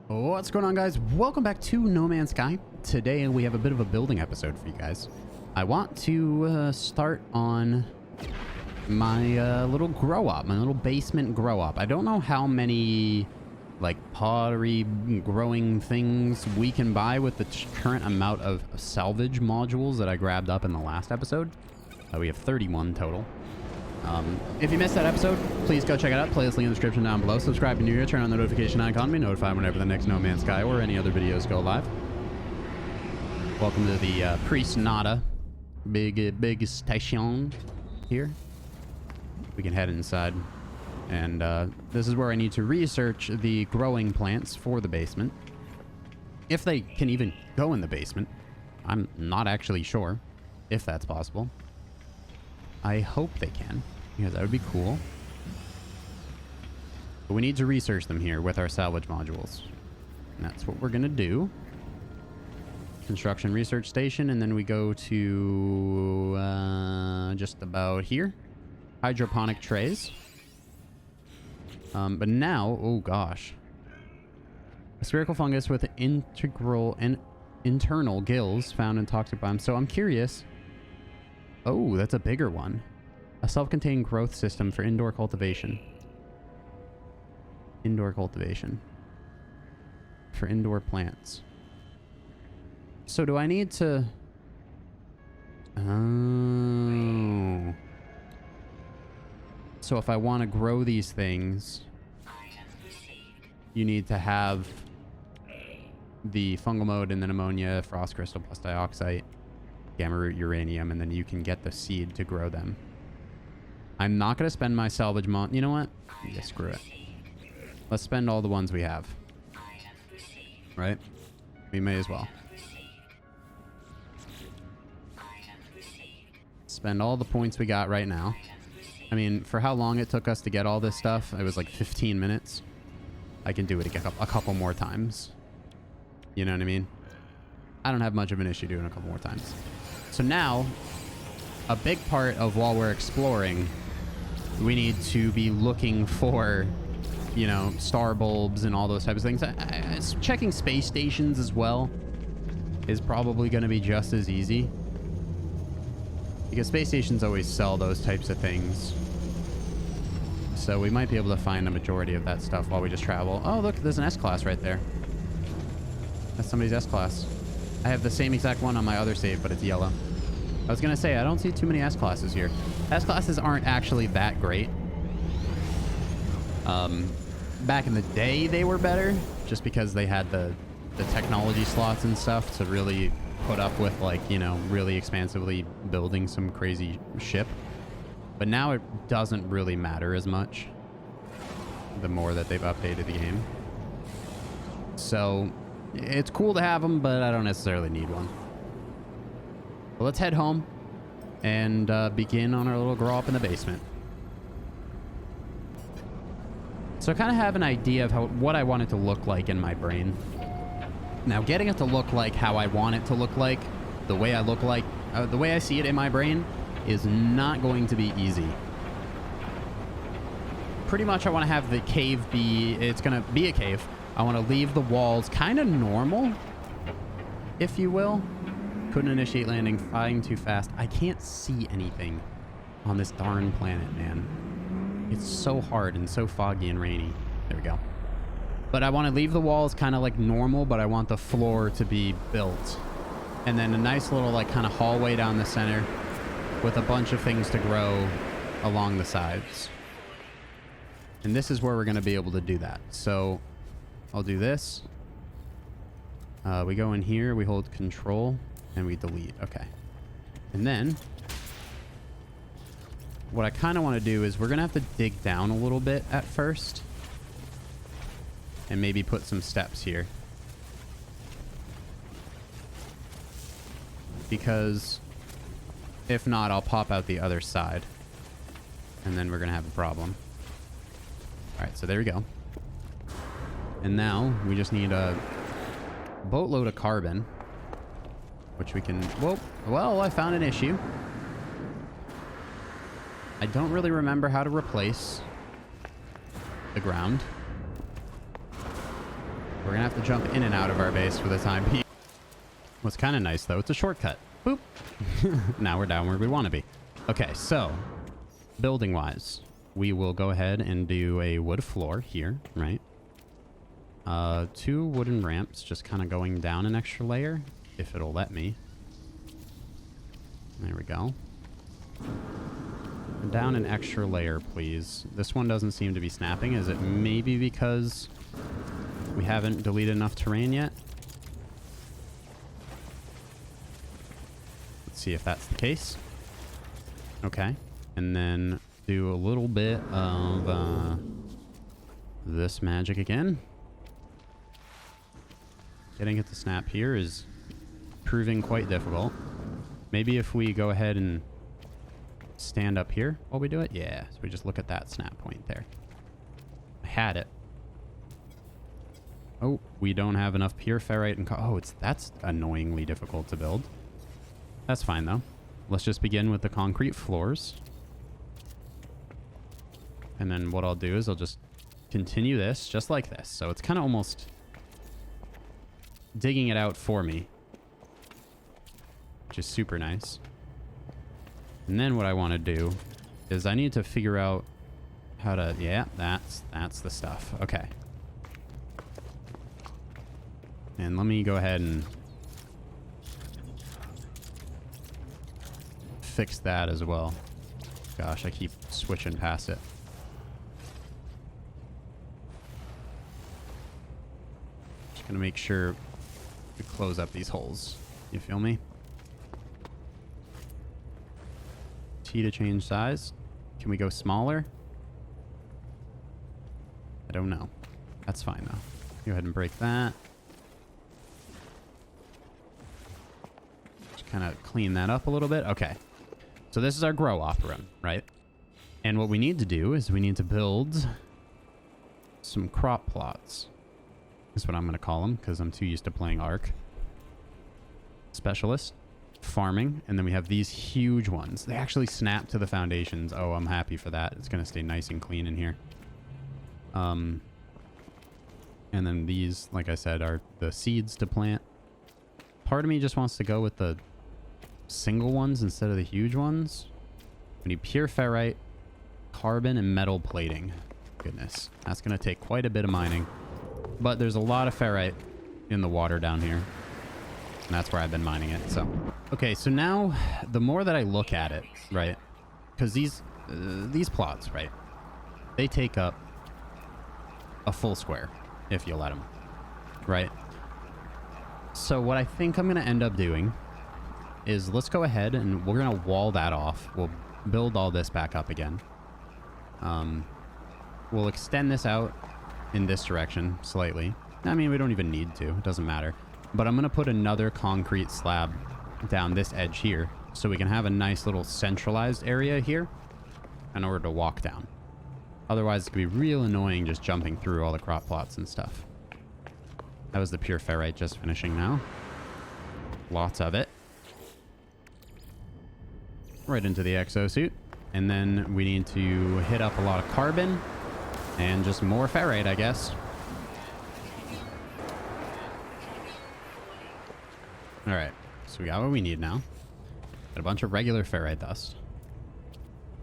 What's going on, guys? Welcome back to No Man's Sky. Today we have a bit of a building episode for you guys. I want to start on my little grow up, my little basement grow up. I don't know how many like pottery growing things we can buy with the current amount of salvage modules that I grabbed up in the last episode. We have 31 total. If you missed that episode, please go check it out. Playlist link in the description down below. Subscribe if you're new here. Turn on the notification icon to be notified whenever the next No Man's Sky or any other videos go live. Welcome to the Priest Nada big station here. We can head inside. And this is where I need to research the growing plants for the basement. If they can even go in the basement. I'm not actually sure if that's possible. I hope they can, because that would be cool. But we need to research them here with our salvage modules. And that's what we're going to do. Construction research station, and then we go to just about here. Hydroponic trays. But now, oh gosh. A spherical fungus with integral and internal gills found in toxic biome. So I'm curious. Oh, that's a bigger one. A self-contained growth system for indoor cultivation. Indoor cultivation. For indoor plants. So do I need to... Oh. So if I want to grow these things, you need to have the fungal mode and then ammonia, frost crystal plus dioxide, gamma root uranium, and then you can get the seed to grow them. I'm not going to spend my salvage mod. You know what? Yeah, screw it. Let's spend all the ones we have. Right? We may as well. Spend all the points we got right now. I mean, for how long it took us to get all this stuff, it was like 15 minutes. I can do it a couple more times. You know what I mean? I don't have much of an issue doing it a couple more times. So now, a big part of while we're exploring, we need to be looking for, you know, star bulbs and all those types of things. Checking space stations as well is probably going to be just as easy. Because space stations always sell those types of things. So we might be able to find a majority of that stuff while we just travel. Oh, look, there's an S-Class right there. That's somebody's S-Class. I have the same exact one on my other save, but it's yellow. I was going to say, I don't see too many S-Classes here. S-Classes aren't actually that great. Back in the day, they were better, just because they had the technology slots and stuff to really put up with, like, you know, really expansively building some crazy ship. But now it doesn't really matter as much the more that they've updated the game. So it's cool to have them, but I don't necessarily need one. Well, let's head home and begin on our little grow up in the basement. So I kind of have an idea of what I want it to look like in my brain. Now, getting it to look like how I want it to look like, the way I look like, the way I see it in my brain, is not going to be easy. Pretty much I want to have the cave be, it's going to be a cave. I want to leave the walls kind of normal, if you will. Couldn't initiate landing, flying too fast. I can't see anything on this darn planet, man. It's so hard and so foggy and rainy. There we go. But I want to leave the walls kind of like normal, but I want the floor to be built. And then a nice little like kind of hallway down the center with a bunch of things to grow along the sides. And this is where we're going to be able to do that. So I'll do this. We go in here, we hold control, and we delete. Okay. And then what I kind of want to do is we're going to have to dig down a little bit at first. And maybe put some steps here. Because if not, I'll pop out the other side. And then we're going to have a problem. Alright, so there we go. And now we just need a boatload of carbon. Which we can... Whoa. Well, I found an issue. I don't really remember how to replace the ground. We're gonna have to jump in and out of our base for the time being. What's kind of nice though, it's a shortcut. Boop. Now we're down where we want to be. Okay, so building wise, we will go ahead and do a wood floor here, right? 2 wooden ramps, just kind of going down an extra layer, if it'll let me. There we go. Down an extra layer, please. This one doesn't seem to be snapping. Is it maybe because we haven't deleted enough terrain yet? Let's see if that's the case. Okay. And then do a little bit of this magic again. Getting it to snap here is proving quite difficult. Maybe if we go ahead and stand up here while we do it. Yeah, so we just look at that snap point there. I had it. Oh, we don't have enough pure ferrite and that's annoyingly difficult to build. That's fine though. Let's just begin with the concrete floors. And then what I'll do is I'll just continue this just like this. So it's kind of almost digging it out for me, which is super nice. And then what I want to do is I need to figure out how to, yeah, that's the stuff. Okay. And let me go ahead and fix that as well. Gosh, I keep switching past it. Just gonna make sure we close up these holes. You feel me? T to change size. Can we go smaller? I don't know. That's fine though. Go ahead and break that. Just kind of clean that up a little bit. Okay. So this is our grow op room, right? And what we need to do is we need to build some crop plots. That's what I'm going to call them because I'm too used to playing Ark. Specialist. Farming. And then we have these huge ones. They actually snap to the foundations. Oh, I'm happy for that. It's going to stay nice and clean in here. And then these, like I said, are the seeds to plant. Part of me just wants to go with the single ones instead of the huge ones. We need pure ferrite, carbon, and metal plating. Goodness. That's going to take quite a bit of mining. But there's a lot of ferrite in the water down here. And that's where I've been mining it, so. Okay, so now, the more that I look at it, right? Because these plots, right? They take up a full square, if you let them, right? So what I think I'm going to end up doing is let's go ahead and we're going to wall that off. We'll build all this back up again. We'll extend this out in this direction slightly. I mean, we don't even need to. It doesn't matter. But I'm going to put another concrete slab down this edge here so we can have a nice little centralized area here in order to walk down. Otherwise, it could be real annoying just jumping through all the crop plots and stuff. That was the pure ferrite just finishing now. Lots of it. Right into the exosuit. And then we need to hit up a lot of carbon and just more ferrite, I guess. All right, so we got what we need now. Got a bunch of regular ferrite dust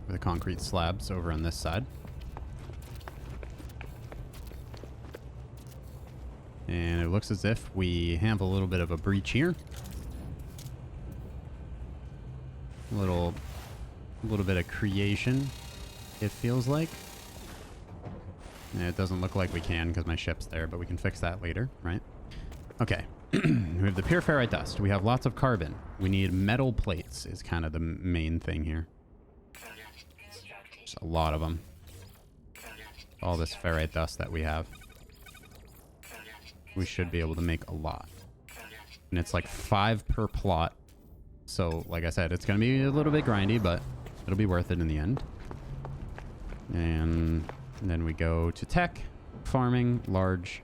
with the concrete slabs over on this side. And it looks as if we have a little bit of a breach here. A little bit of creation, it feels like. And it doesn't look like we can because my ship's there, but we can fix that later, right? Okay. We have the pure ferrite dust. We have lots of carbon. We need metal plates is kind of the main thing here. Just a lot of them. All this ferrite dust that we have. We should be able to make a lot. And it's like 5 per plot. So, like I said, it's going to be a little bit grindy, but it'll be worth it in the end. And then we go to tech, farming, large,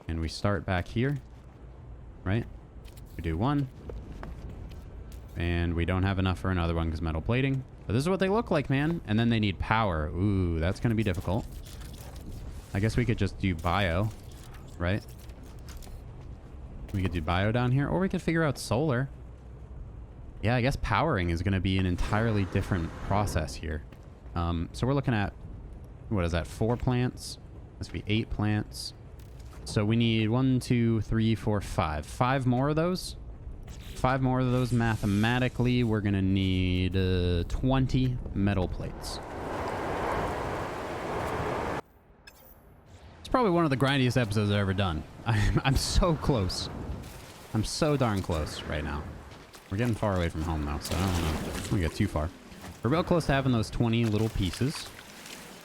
and we start back here, right? We do 1. And we don't have enough for another one because metal plating. But this is what they look like, man. And then they need power. Ooh, that's going to be difficult. I guess we could just do bio, right? We could do bio down here, or we could figure out solar. Yeah, I guess powering is going to be an entirely different process here. So we're looking at, what is that, 4 plants? Must be 8 plants. So we need 1, 2, 3, 4, 5. 5 more of those. 5 more of those mathematically. We're going to need 20 metal plates. It's probably one of the grindiest episodes I've ever done. I'm so close. I'm so darn close right now. We're getting far away from home though, so I don't want to get too far. We're real close to having those 20 little pieces.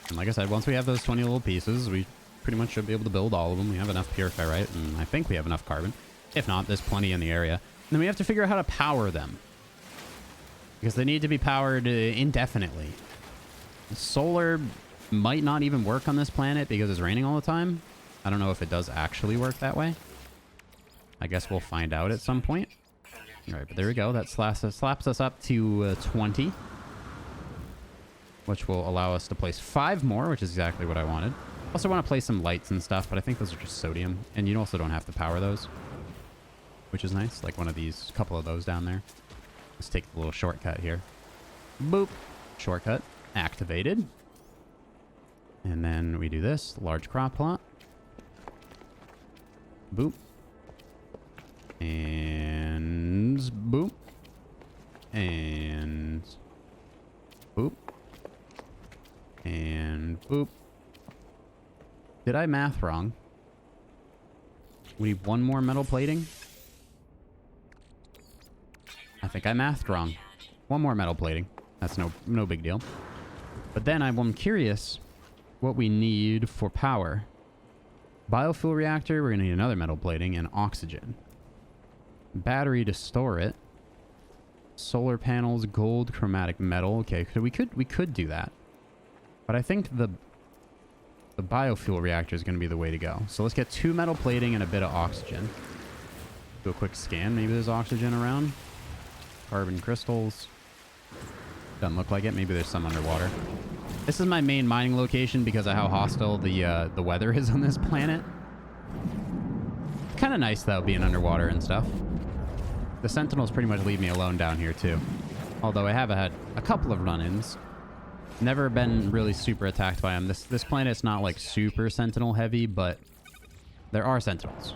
And like I said, once we have those 20 little pieces, we pretty much should be able to build all of them. We have enough pure ferrite, and I think we have enough carbon. If not, there's plenty in the area. And then we have to figure out how to power them, because they need to be powered indefinitely. Solar might not even work on this planet because it's raining all the time. I don't know if it does actually work that way. I guess we'll find out at some point. All right, but there we go. That slaps us up to 20, which will allow us to place 5 more, which is exactly what I wanted. Also want to place some lights and stuff, but I think those are just sodium, and you also don't have to power those, which is nice. Like one of these, a couple of those down there. Let's take the little shortcut here. Boop. Shortcut activated. And then we do this, large crop plot. Boop. And boop. And boop. And boop. Did I math wrong? We need 1 more metal plating? I think I mathed wrong. 1 more metal plating. That's no big deal. But then I'm curious what we need for power. Biofuel reactor, we're going to need another metal plating, and oxygen. Battery to store it. Solar panels, gold, chromatic metal. Okay, so we could do that. But I think the biofuel reactor is going to be the way to go. So let's get 2 metal plating and a bit of oxygen. Do a quick scan. Maybe there's oxygen around. Carbon crystals. Doesn't look like it. Maybe there's some underwater. This is my main mining location because of how hostile the weather is on this planet. Kind of nice though, being underwater and stuff. The sentinels pretty much leave me alone down here too. Although I have had a couple of run-ins. Never been really super attacked by them. This planet's not like super sentinel heavy, but there are sentinels,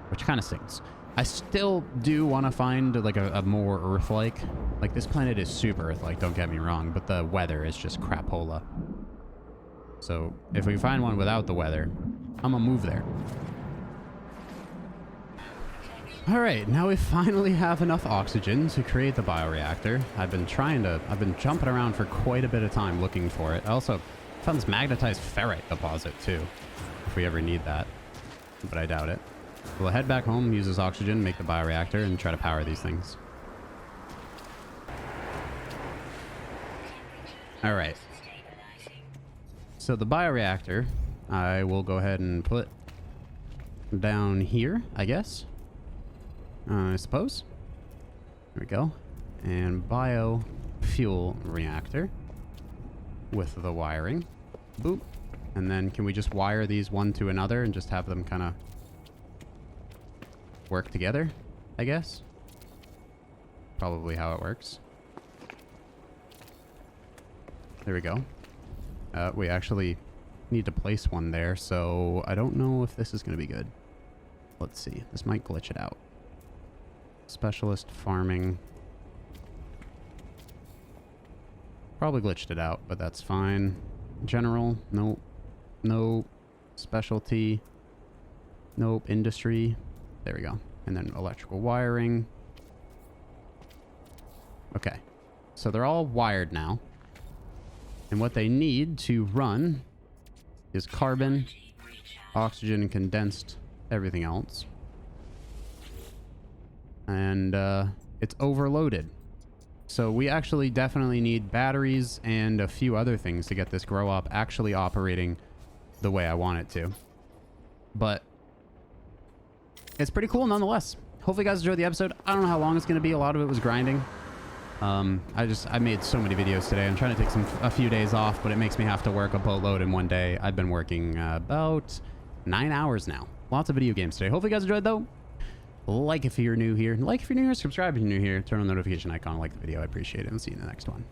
which kind of stinks. I still do want to find like a more Earth-like. Like this planet is super Earth-like, don't get me wrong, but the weather is just crapola. So if we find one without the weather, I'm gonna move there. All right, now we finally have enough oxygen to create the bioreactor. I've been jumping around for quite a bit of time looking for it. I also found this magnetized ferrite deposit too, if we ever need that, but I doubt it. We'll head back home, use this oxygen, make the bioreactor, and try to power these things. All right. So the bioreactor, I will go ahead and put down here, I guess. I suppose. There we go. And biofuel reactor with the wiring. Boop. And then can we just wire these one to another and just have them kind of work together, I guess? Probably how it works. There we go. We actually need to place one there, so I don't know if this is going to be good. Let's see. This might glitch it out. Specialist farming. Probably glitched it out, but that's fine. General, nope. Nope. Specialty, nope. Industry, there we go. And then electrical wiring. Okay, so they're all wired now. And what they need to run is carbon, oxygen, and condensed everything else. And it's overloaded. So we actually definitely need batteries and a few other things to get this grow up actually operating the way I want it to. But it's pretty cool nonetheless. Hopefully you guys enjoyed the episode. I don't know how long it's going to be. A lot of it was grinding. I made so many videos today. I'm trying to take a few days off, but it makes me have to work a boatload in one day. I've been working about 9 hours now. Lots of video games today. Hopefully you guys enjoyed though. Like if you're new here. Like if you're new here, subscribe if you're new here. Turn on the notification icon, like the video. I appreciate it. And see you in the next one.